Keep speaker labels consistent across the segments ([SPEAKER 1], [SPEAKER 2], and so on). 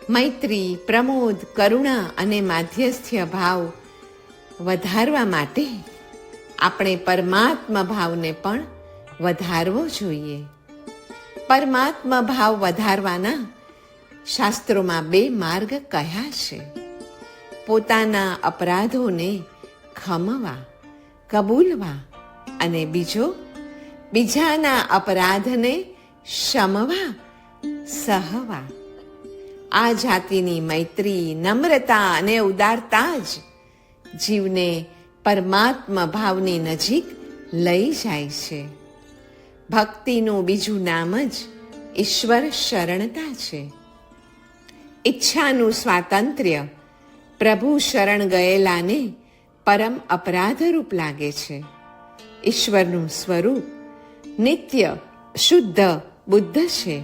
[SPEAKER 1] મૈત્રી, પ્રમોદ, કરુણા અને માધ્યસ્થ્ય ભાવ વધારવા માટે આપણે પરમાત્મા ભાવને પણ વધારવો જોઈએ. પરમાત્મા ભાવ વધારવાના શાસ્ત્રોમાં 2 માર્ગ કયા છે. પોતાના અપરાધોને ખમવા, કબૂલવા, અને બીજાના અપરાધને શમવા, સહવા. આ જાતિની મૈત્રી, નમ્રતા અને ઉદારતા જ જીવને પરમાત્મા ભાવની નજીક લઈ જાય છે. ભક્તિનું બીજું નામ જ ઈશ્વર શરણતા છે. ઈચ્છાનું સ્વાતંત્ર્ય પ્રભુ શરણ ગયેલાને પરમ અપરાધરૂપ લાગે છે. ઈશ્વરનું સ્વરૂપ નિત્ય શુદ્ધ બુદ્ધ છે,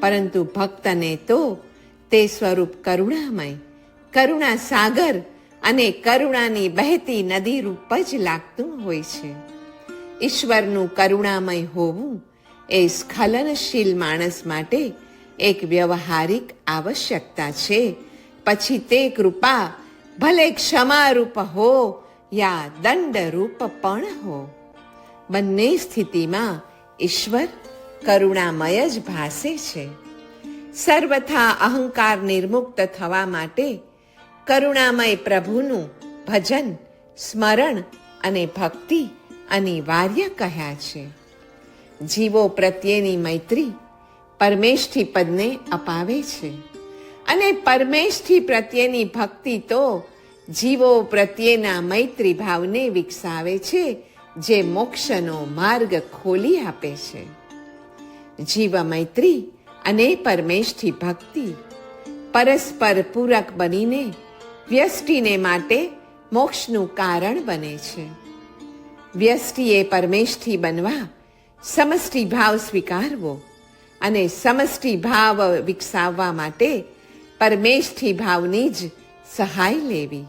[SPEAKER 1] પરંતુ ભક્તને તો તે સ્વરૂપ કરુણામય, કરુણા સાગર અને કરુણાની બહેતી નદી રૂપ જ લાગતું હોય છે. ઈશ્વરનું કરુણામય હોવું એ સ્ખલનશીલ માણસ માટે એક વ્યવહારિક આવશ્યકતા છે. પછી તે કૃપા ભલે ક્ષમારૂપ હો યા દંડરૂપ પણ હો, બંને સ્થિતિમાં ઈશ્વર કરુણામય જ ભાસે છે. સર્વથા અહંકાર નિર્મુક્ત થવા માટે કરુણામય પ્રભુનું ભજન, સ્મરણ અને ભક્તિ અનિવાર્ય કહ્યા છે. જીવો પ્રત્યેની મૈત્રી પરમેષ્ઠી પદને અપાવે છે, અને પરમેષ્ઠી પ્રત્યેની ભક્તિ તો જીવો પ્રત્યેના મૈત્રી ભાવને વિકસાવે છે, જે મોક્ષનો માર્ગ ખોલી આપે છે. જીવ મૈત્રી અને પરમેષ્ઠી ભક્તિ પરસ્પર પૂરક બનીને વ્યષ્ટિને માટે મોક્ષનું કારણ બને છે. વ્યષ્ટિએ પરમેષ્ઠી બનવા સમષ્ટિ ભાવ સ્વીકારવો અને સમષ્ટિ ભાવ વિકસાવવા માટે પરમેષ્ઠી ભાવની જ સહાય લેવી.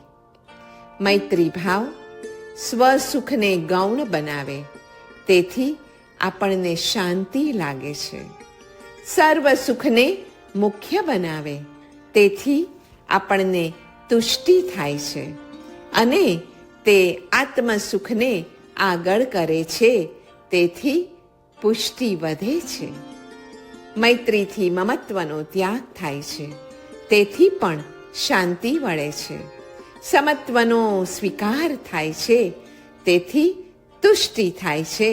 [SPEAKER 1] મૈત્રી ભાવ સ્વસુખને ગૌણ બનાવે, તેથી આપણને શાંતિ લાગે છે. સર્વ સુખને મુખ્ય બનાવે, તેથી આપણને તુષ્ટિ થાય છે, અને તે આત્મસુખને આગળ કરે છે, તેથી પુષ્ટિ વધે છે. મૈત્રીથી મમત્વનો ત્યાગ થાય છે, તેથી પણ શાંતિ વળે છે. સમત્વનો સ્વીકાર થાય છે, તેથી તુષ્ટિ થાય છે,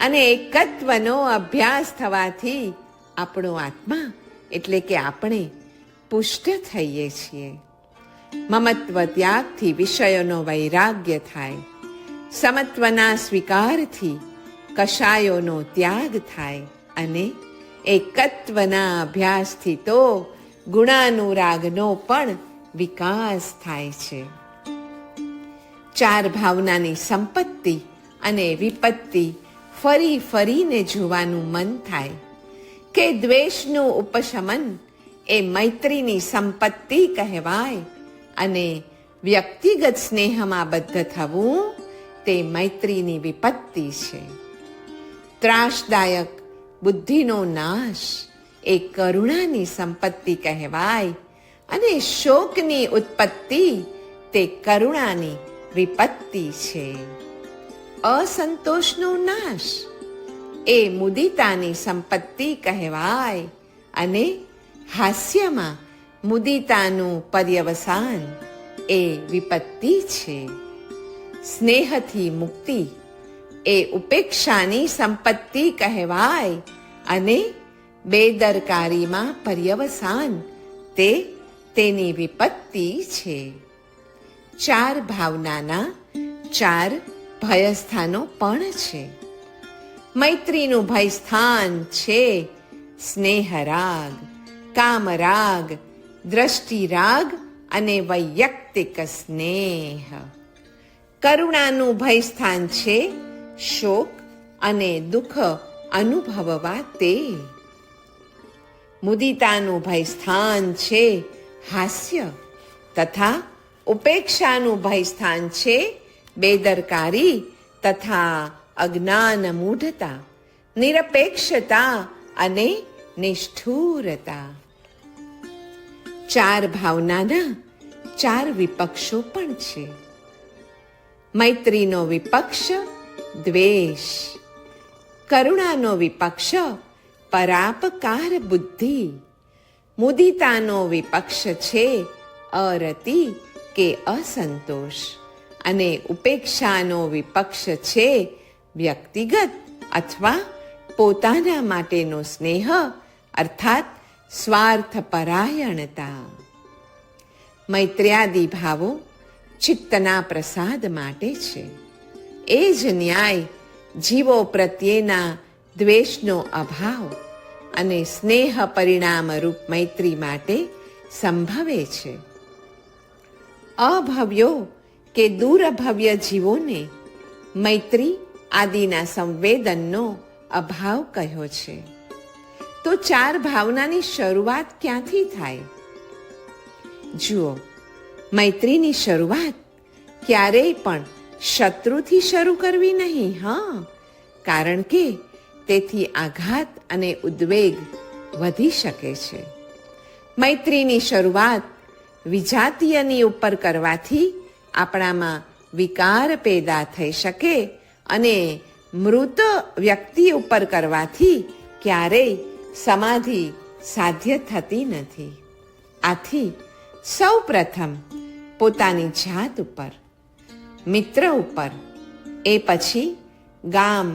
[SPEAKER 1] અને એકત્વનો અભ્યાસ થવાથી આપણો આત્મા એટલે કે આપણે પુષ્ટ થઈએ છીએ. મમત્વ ત્યાગથી વિષયોનો વૈરાગ્ય થાય. સમત્વના સ્વીકારથી કષાયોનો ત્યાગ થાય, અને એકત્વના અભ્યાસથી તો ગુણાનુરાગનો પણ વિકાસ થાય છે. 4 ભાવનાની સંપત્તિ અને વિપત્તિ ફરી ફરીને જોવાનું મન થાય કે દ્વેષનું ઉપશમન એ મૈત્રીની સંપત્તિ કહેવાય, અને વ્યક્તિગત સ્નેહમાં બદ્ધ થવું તે મૈત્રીની વિપત્તિ છે. ત્રાસદાયક બુદ્ધિનો નાશ એ કરુણાની સંપત્તિ કહેવાય, અને શોકની ઉત્પત્તિ તે કરુણાની વિપત્તિ છે. અસંતોષનો નાશ એ મુદિતાની સંપત્તિ કહેવાય, અને હાસ્યમાં મુદિતાનું પર્યવસાન એ વિપત્તિ છે. સ્નેહથી મુક્તિ એ ઉપેક્ષાની સંપત્તિ કહેવાય, અને બેદરકારીમાં પર્યવસાન તે તેની વિપત્તિ છે. 4 ભાવનાના 4 ભયસ્થાનો પણ છે. મૈત્રીનું ભયસ્થાન છે સ્નેહરાગ, કામરાગ, દ્રષ્ટિરાગ અને વૈયક્તિક સ્નેહ. કરુણાનું ભયસ્થાન છે શોક અને દુઃખ અનુભવવા તે. મુદિતાનું ભયસ્થાન છે હાસ્ય, તથા ઉપેક્ષાનું ભયસ્થાન છે બેદરકારી તથા અજ્ઞાન મૂઢતા, નિરપેક્ષતા અને નિષ્ઠુરતા. ચાર ભાવનાના ચાર વિપક્ષો પણ છે. મૈત્રીનો વિપક્ષ દ્વેષ, કરુણાનો વિપક્ષ પરાપકાર બુદ્ધિ, મુદિતાનો વિપક્ષ છે અરતિ કે અસંતોષ, અને ઉપેક્ષાનો વિપક્ષ છે વ્યક્તિગત અથવા પોતાના માટેનો સ્નેહ અર્થાત સ્વાર્થપરાયણતા. મૈત્ર્યાદિ ભાવો ચિત્તના પ્રસાદ માટે છે. એ જ ન્યાય જીવો પ્રત્યેના દ્વેષનો અભાવ અને સ્નેહ પરિણામરૂપ મૈત્રી માટે સંભવે છે. અભવ્યો કે દૂરભવ્ય જીવોને મૈત્રી આદિના સંવેદનનો અભાવ કહ્યો છે. તો ચાર ભાવનાની શરૂઆત ક્યાંથી થાય? જુઓ, મૈત્રીની શરૂઆત ક્યારેય પણ શત્રુથી શરૂ કરવી નહીં. કારણ કે તેથી આઘાત અને ઉદ્વેગ વધી શકે છે. મૈત્રીની શરૂઆત વિજાતીયની ઉપર કરવાથી આપણામાં વિકાર પેદા થઈ શકે અને મૃત વ્યક્તિ ઉપર કરવાથી ક્યારેય સમાધિ સાધ્ય થતી નથી. આથી સૌ પ્રથમ પોતાની જાત ઉપર, મિત્ર ઉપર, એ પછી ગામ,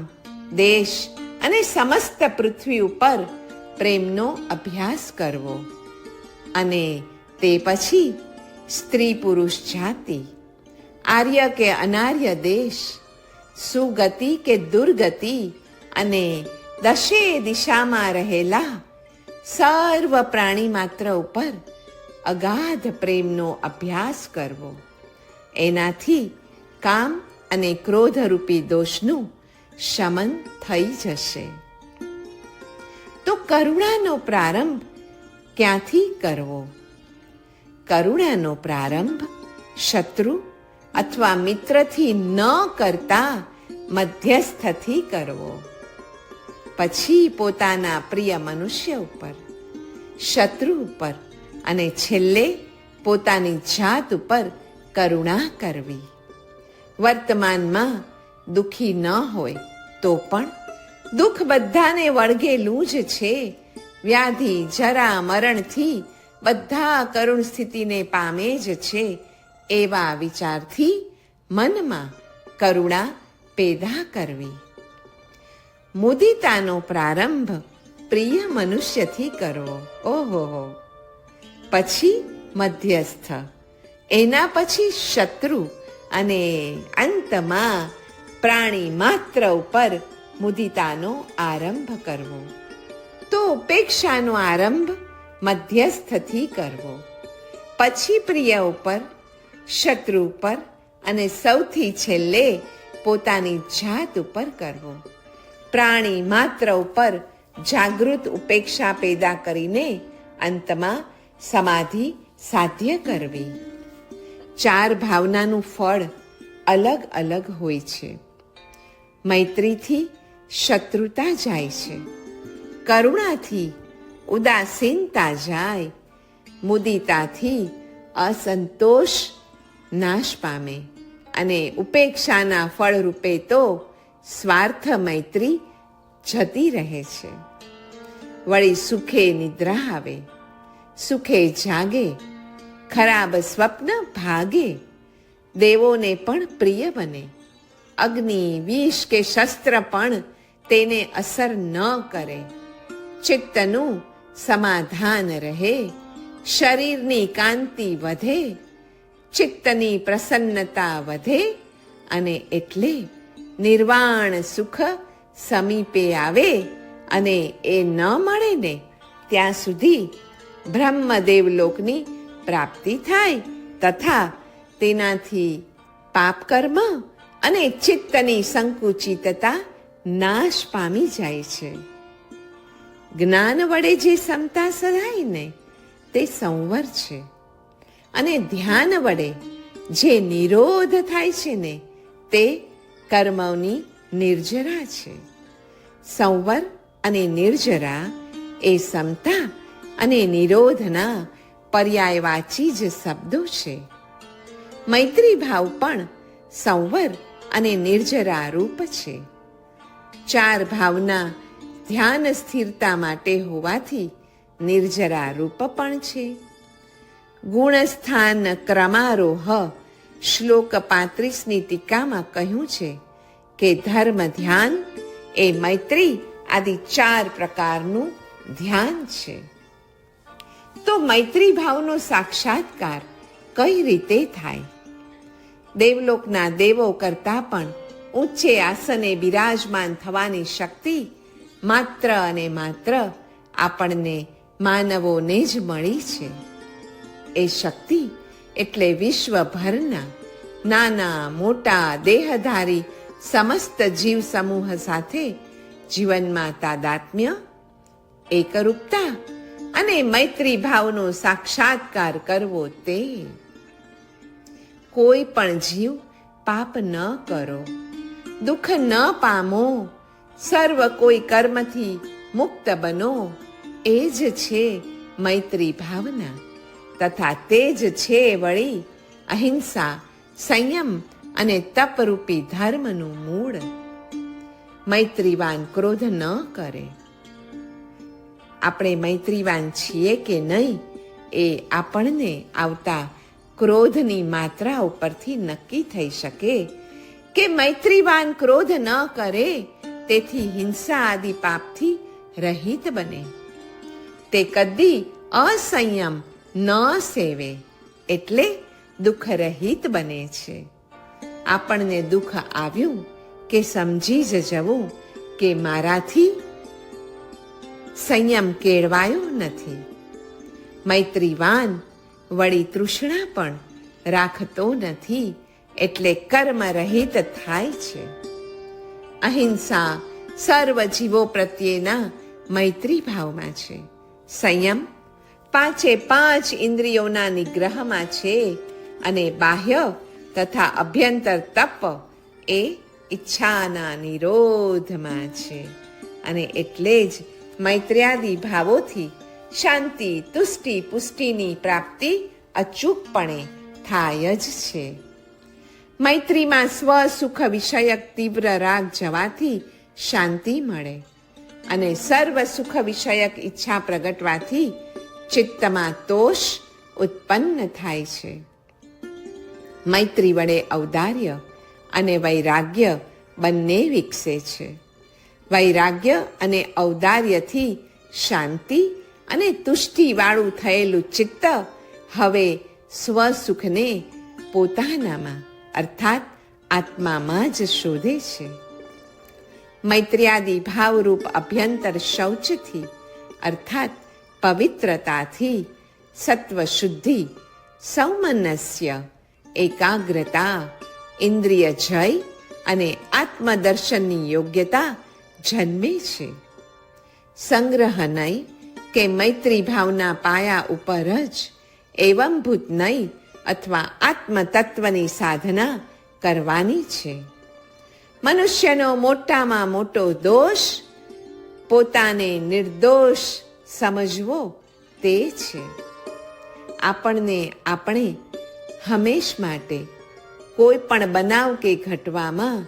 [SPEAKER 1] દેશ અને સમસ્ત પૃથ્વી ઉપર પ્રેમનો અભ્યાસ કરવો, અને તે પછી સ્ત્રી પુરુષ જાતિ, આર્ય કે અનાર્ય દેશ, સુગતિ કે દુર્ગતિ અને દશે દિશામાં રહેલા સર્વ પ્રાણી માત્ર ઉપર અગાધ પ્રેમનો અભ્યાસ કરવો. એનાથી કામ અને ક્રોધરૂપી દોષનું શમન થઈ જશે. તો કરુણાનો પ્રારંભ ક્યાંથી કરવો? કરુણાનો પ્રારંભ શત્રુ અથવા મિત્રથી ન કરતા મધ્યસ્થથી કરવો. પછી પોતાના પ્રિય મનુષ્ય ઉપર, શત્રુ ઉપર અને છેલ્લે પોતાની જાત ઉપર કરુણા કરવી. વર્તમાનમાં દુઃખી ન હોય તો પણ દુઃખ બધાને વળગેલું જ છે. વ્યાધિ, જરા, મરણથી બધા કરુણ સ્થિતિને પામે જ છે. એવા વિચારથી મનમાં કરુણા પેદા કરવી. મુદિતાનો પ્રારંભ પ્રિય મનુષ્યથી કરવો. ઓહો. પછી મધ્યસ્થ, એના પછી શત્રુ અને અંતમાં પ્રાણી માત્ર ઉપર મુદિતાનો આરંભ કરવો. તો ઉપેક્ષાનો આરંભ મધ્યસ્થથી કરવો. પછી પ્રિય ઉપર, શત્રુ ઉપર અને સૌથી છેલ્લે પોતાની જાત ઉપર કરવો. પ્રાણી માત્ર ઉપર જાગૃત ઉપેક્ષા પેદા કરીને અંતમાં સમાધિ સાધ્ય કરવી. ચાર ભાવનાનું ફળ અલગ અલગ હોય છે. મૈત્રીથી શત્રુતા જાય છે, કરુણાથી ઉદાસીનતા જાય, મુદિતાથી અસંતોષ નાશ પામે, અને ઉપેક્ષાના ફળ રૂપે તો સ્વાર્થ મૈત્રી જતી રહે છે. વળી સુખે નિદ્રા આવે, સુખે જાગે, ખરાબ સ્વપ્ન ભાગે, દેવોને પણ પ્રિય બને, અગ્નિ, વિષ કે શસ્ત્ર પણ તેને અસર ન કરે, ચિત્તનું સમાધાન રહે, શરીરની કાંતિ વધે, ચિત્તની પ્રસન્નતા વધે, અને એટલે નિર્વાણ સુખ સમીપે આવે, અને એ ન મળે ને ત્યાં સુધી બ્રહ્મદેવલોકની પ્રાપ્તિ થાય, તથા તેનાથી પાપ કર્મ અને ચિત્તની સંકુચિતતા નાશ પામી જાય છે. જ્ઞાન વડે જે સમતા સધાય ને તે સંવર છે, અને ધ્યાન વડે જે નિરોધ થાય છે ને તે કર્મોની નિર્જરા છે. સંવર અને નિર્જરા એ સમતા અને નિરોધના પર્યાયવાચી જ શબ્દો છે. મૈત્રી ભાવ પણ સંવર અને નિર્જરા રૂપ છે. 4 ભાવના ધ્યાન સ્થિરતા માટે હોવાથી નિર્જરા રૂપ પણ છે. ગુણસ્થાન ક્રમારોહ શ્લોક 35ની ટીકામાં કહ્યું છે કે ધર્મ ધ્યાન એ મૈત્રી આદિ 4 પ્રકારનું ધ્યાન છે. તો મૈત્રી ભાવનો સાક્ષાત્કાર કઈ રીતે થાય? દેવલોકના દેવો કરતા પણ ઊંચે આસને બિરાજમાન થવાની શક્તિ માત્ર અને માત્ર આપણને માનવોને જ મળી છે. એ શક્તિ એટલે વિશ્વભરના નાના મોટા દેહધારી સમસ્ત જીવ સમૂહ સાથે જીવનમાં તાદાત્મ્ય, એકરૂપતા અને મૈત્રી ભાવનો સાક્ષાત્કાર કરવો. તે કોઈ પણ જીવ પાપ ન કરો, દુઃખ ન પામો, સર્વ કોઈ કર્મથી મુક્ત બનો. એ જ છે મૈત્રી ભાવના તથા તે જ છે વળી અહિંસા, સંયમ અને તપરૂપી ધર્મનું મૂળ. મૈત્રીવાન ક્રોધ ન કરે. આપણે મૈત્રીવાન છીએ કે નહીં એ આપણને આવતા ક્રોધની માત્રા ઉપરથી નક્કી થઈ શકે કે મૈત્રીવાન ક્રોધ ન કરે તેથી હિંસા આદિ પાપથી રહિત બને. તે કદી અસંયમ ન સેવે એટલે દુઃખ રહિત બને છે. આપણને દુઃખ આવ્યું કે સમજી જ જવું કે મારાથી સંયમ કેળવાયો નથી. મૈત્રીવાન વળી તૃષ્ણા પણ રાખતો નથી એટલે કર્મ રહિત થાય છે. અહિંસા સર્વ જીવો પ્રત્યેના મૈત્રી ભાવમાં છે. સંયમ 5 ઇન્દ્રિયોના નિગ્રહમાં છે અને બાહ્ય તથા અભ્યંતર તપ એ ઈચ્છાના નિરોધમાં છે. અને એટલે જ મૈત્ર્યાદિ ભાવોથી શાંતિ, તુષ્ટિ, પુષ્ટિની પ્રાપ્તિ અચૂકપણે થાય જ છે. મૈત્રીમાં સ્વ સુખ વિષયક તીવ્ર રાગ જવાથી શાંતિ મળે અને સર્વ સુખ વિષયક ઈચ્છા પ્રગટવાથી ચિત્તમાં તોષ ઉત્પન્ન થાય છે. મૈત્રી વડે ઔદાર્ય અને વૈરાગ્ય બંને વિકસે છે. વૈરાગ્ય અને ઔદાર્યથી શાંતિ અને તુષ્ટિવાળું થયેલું ચિત્ત હવે સ્વસુખને પોતાનામાં અર્થાત આત્મામાં જ શોધે છે. મૈત્ર્યાદિ ભાવરૂપ અભ્યંતર શૌચથી અર્થાત પવિત્રતાથી સત્વ શુદ્ધિ, સૌમનસ્ય, એકાગ્રતા, ઇન્દ્રિય જય અને આત્મદર્શનની યોગ્યતા જન્મે છે. સંગ્રહ નહીં કે મૈત્રી ભાવના પાયા ઉપર જ એવંભૂત નહીં અથવા આત્મતત્વની સાધના કરવાની છે. મનુષ્યનો મોટામાં મોટો દોષ પોતાને નિર્દોષ સમજવો તે છે. આપણે હંમેશ માટે કોઈ પણ બનાવ કે ઘટવામાં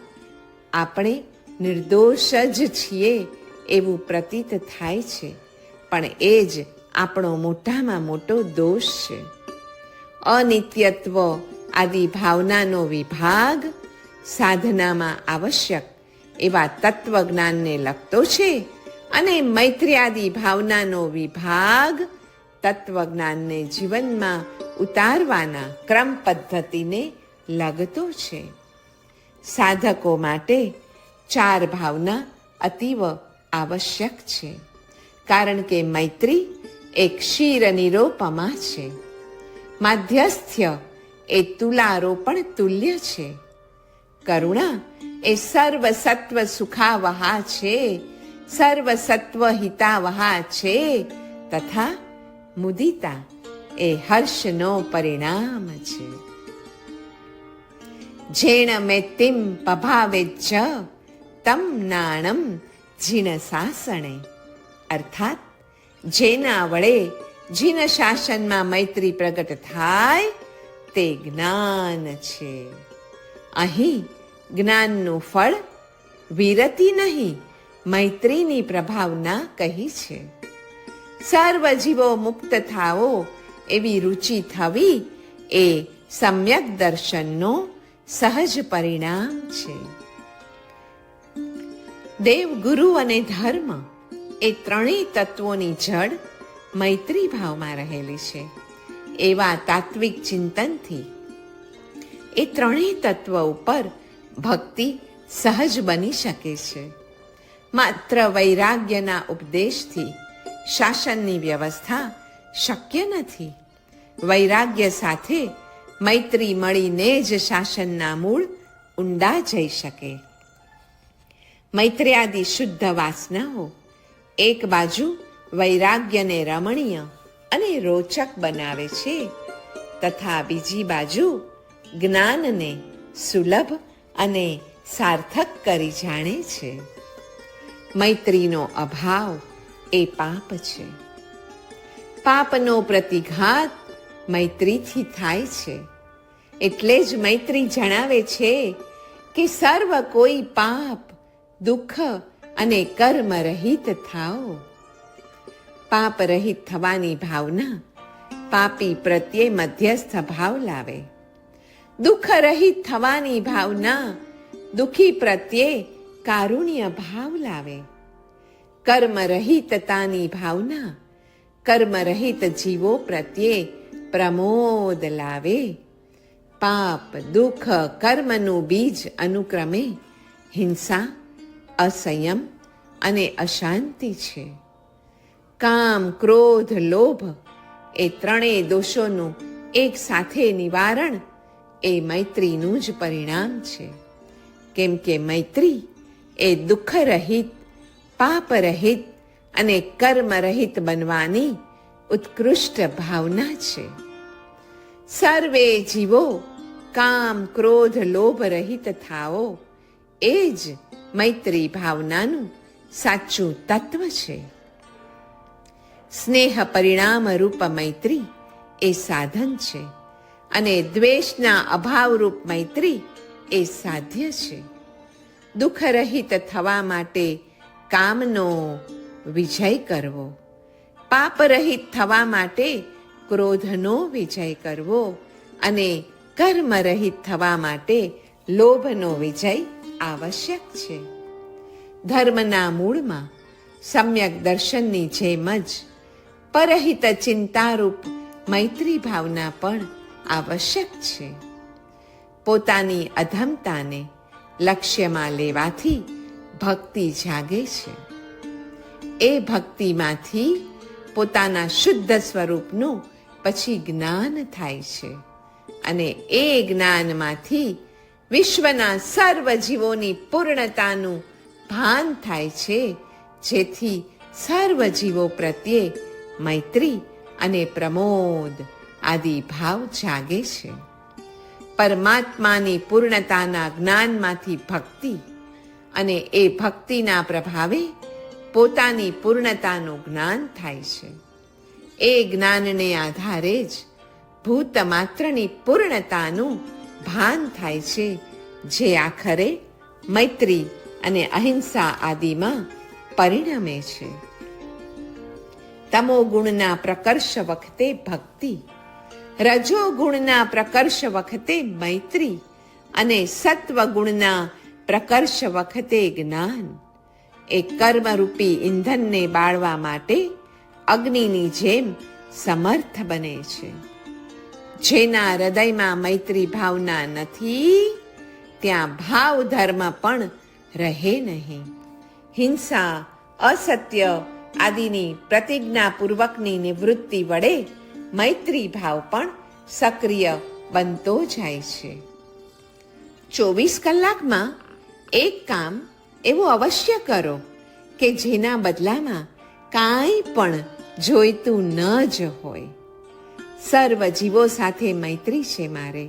[SPEAKER 1] આપણે નિર્દોષ જ છીએ એવું પ્રતીત થાય છે, પણ એ જ આપણો મોટામાં મોટો દોષ છે. અનિત્યત્વ આદિ ભાવનાનો વિભાગ સાધનામાં આવશ્યક એવા તત્વજ્ઞાનને લગતો છે અને મૈત્ર્યાદિ ભાવનાનો વિભાગ તત્વજ્ઞાનને જીવનમાં ઉતારવાના ક્રમ પદ્ધતિને લગતો છે. સાધકો માટે 4 ભાવના અતીવ આવશ્યક છે, કારણ કે મૈત્રી એક ક્ષીરનિરોપમા છે. માધ્યસ્થ્ય એ તુલારોપણ તુલ્ય છે. કરુણા એ સર્વ સત્વ સુખાવહા છે, સર્વ સત્વ હિતાવહા છે તથા મુદિતા એ હર્ષનો પરિણામ છે. જેણ મૈત્રીમ પભાવેજ્જ તમ નાણમ જીણ સાસણે અર્થાત જેના વડે જીન શાસનમાં મૈત્રી પ્રગટ થાય તે જ્ઞાન છે. અહીં જ્ઞાનનું ફળ વિરતિ નહીં, મૈત્રીની પ્રભાવના કહી છે. સર્વ જીવો મુક્ત થાઓ એવી રુચિ થવી એ સમ્યક દર્શનનો સહજ પરિણામ છે. દેવ, ગુરુ અને ધર્મ એ ત્રણેય તત્વોની જડ મૈત્રી ભાવમાં રહેલી છે. એવા તાત્વિક ચિંતનથી એ ત્રણેય તત્વ ઉપર ભક્તિ સહજ બની શકે છે. માત્ર વૈરાગ્યના ઉપદેશથી શાસનની વ્યવસ્થા શક્ય નથી. વૈરાગ્ય સાથે મૈત્રી મળીને જ શાસનના મૂળ ઊંડા જઈ શકે. મૈત્ર્યાદિ શુદ્ધ વાસનાઓ એક બાજુ વૈરાગ્યને રમણીય અને રોચક બનાવે છે, તથા બીજી બાજુ જ્ઞાનને સુલભ અને સાર્થક કરી જાણે છે. મૈત્રીનો અભાવ એ પાપ છે. પાપનો પ્રતિઘાત મૈત્રીથી થાય છે. એટલે જ મૈત્રી જણાવે છે કે સર્વ કોઈ પાપ, દુઃખ અને કર્મ રહિત થાઓ. પાપ રહિત થવાની ભાવના પાપી પ્રત્યે મધ્યસ્થ ભાવ લાવે. દુઃખ રહિત થવાની ભાવના દુઃખી પ્રત્યે કારુણ્ય ભાવ લાવે. કર્મ રહિતતાની ભાવના કર્મરહિત જીવો પ્રત્યે પ્રમોદ લાવે. પાપ, દુઃખ, કર્મનું બીજ અનુક્રમે હિંસા, અસંયમ અને અશાંતિ છે. કામ, ક્રોધ, લોભ એ ત્રણેય દોષોનું એક સાથે નિવારણ એ મૈત્રીનું જ પરિણામ છે. કેમ કે મૈત્રી એ દુઃખરહિત, પાપરહિત અને કર્મરહિત બનવાની ઉત્કૃષ્ટ ભાવના છે. સર્વે જીવો કામ, ક્રોધ, લોભ રહિત થાઓ એ જ મૈત્રી ભાવનાનું સાચું તત્વ છે. સ્નેહ પરિણામ રૂપ મૈત્રી એ સાધન છે અને દ્વેષના અભાવરૂપ મૈત્રી એ સાધ્ય છે. દુઃખરહિત થવા માટે કામનો વિજય કરવો, પાપરહિત થવા માટે ક્રોધનો વિજય કરવો અને કર્મરહિત થવા માટે લોભનો વિજય આવશ્યક છે. ધર્મના મૂળમાં સમ્યક દર્શનની જેમ જ પરહિત ચિંતારૂપ મૈત્રી ભાવના પણ આવશ્યક છે. પોતાની અધમતાને લક્ષ્યમાં લેવાથી ભક્તિ જાગે છે. એ ભક્તિમાંથી પોતાના શુદ્ધ સ્વરૂપનું પછી જ્ઞાન થાય છે અને એ જ્ઞાનમાંથી વિશ્વના સર્વ જીવોની પૂર્ણતાનું ભાન થાય છે, જેથી સર્વ જીવો પ્રત્યે મૈત્રી અને પ્રમોદ આદિ ભાવ જાગે છે. પરમાત્માની પૂર્ણતાના જ્ઞાનમાંથી ભક્તિ અને એ ભક્તિના પ્રભાવે પોતાની પૂર્ણતાનું જ્ઞાન થાય છે. એ જ્ઞાનને આધારે જ ભૂત માત્રની પૂર્ણતાનું ભાન થાય છે, જે આખરે મૈત્રી અને અહિંસા આદિમાં પરિણમે છે. તમો ગુણના પ્રકર્ષ વખતે ભક્તિ, રજો ગુણના પ્રકર્ષ વખતે મૈત્રી અને સત્વ ગુણના પ્રકર્ષ વખતે જ્ઞાન એ કર્મરૂપી ઈંધણને બાળવા માટે અગ્નિની જેમ સમર્થ બને છે. જેના હૃદયમાં મૈત્રી ભાવના નથી, ત્યાં ભાવ ધર્મ પણ રહે નહીં. હિંસા, અસત્ય આદિની પ્રતિજ્ઞાપૂર્વકની નિવૃત્તિ વડે મૈત્રી ભાવ પણ સક્રિય બનતો જાય છે. 24 કલાકમાં એક કામ એવું અવશ્ય કરો કે જેના બદલામાં કાંઈ પણ જોઈતું ન જ હોય. સર્વ જીવો સાથે મૈત્રી છે મારે,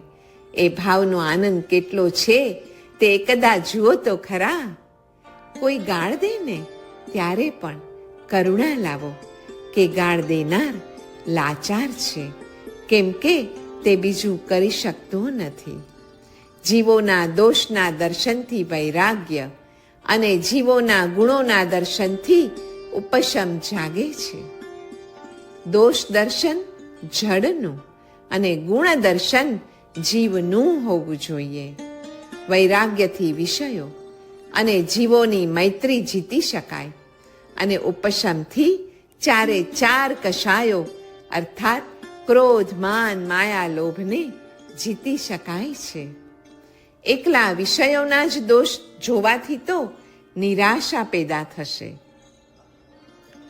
[SPEAKER 1] એ ભાવનો આનંદ કેટલો છે તે એકદા જુઓ તો ખરા. કોઈ ગાળ દે ને ત્યારે પણ કરુણા લાવો કે ગાળ દેનાર લાચાર છે, કેમ કે તે બીજું કરી શકતો નથી. જીવોના દોષના દર્શનથી વૈરાગ્ય અને જીવોના ગુણોના દર્શનથી ઉપશમ જાગે છે. દોષ દર્શન જડનું અને ગુણ દર્શન જીવનું હોવું જોઈએ. વૈરાગ્યથી વિષયો અને જીવોની મૈત્રી જીતી શકાય અને ઉપશમથી ચારે ચાર કશાયો અર્થાત ક્રોધ, માન, માયા, લોભને જીતી શકાય છે. એકલા વિષયોના જ દોષ જોવાથી તો નિરાશા પેદા થશે.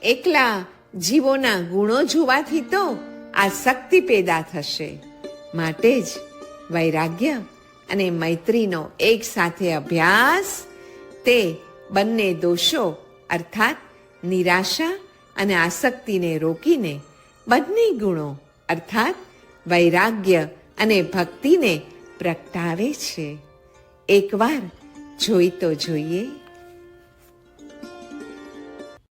[SPEAKER 1] એકલા જીવોના ગુણો જોવાથી તો આસક્તિ પેદા થશે. માટે જ વૈરાગ્ય અને મૈત્રીનો એક સાથે અભ્યાસ તે બંને દોષો અર્થાત નિરાશા અને આસક્તિને રોકીને બંને ગુણો અર્થાત વૈરાગ્ય અને ભક્તિને પ્રગટાવે છે. એકવાર જોઈ તો જોઈએ.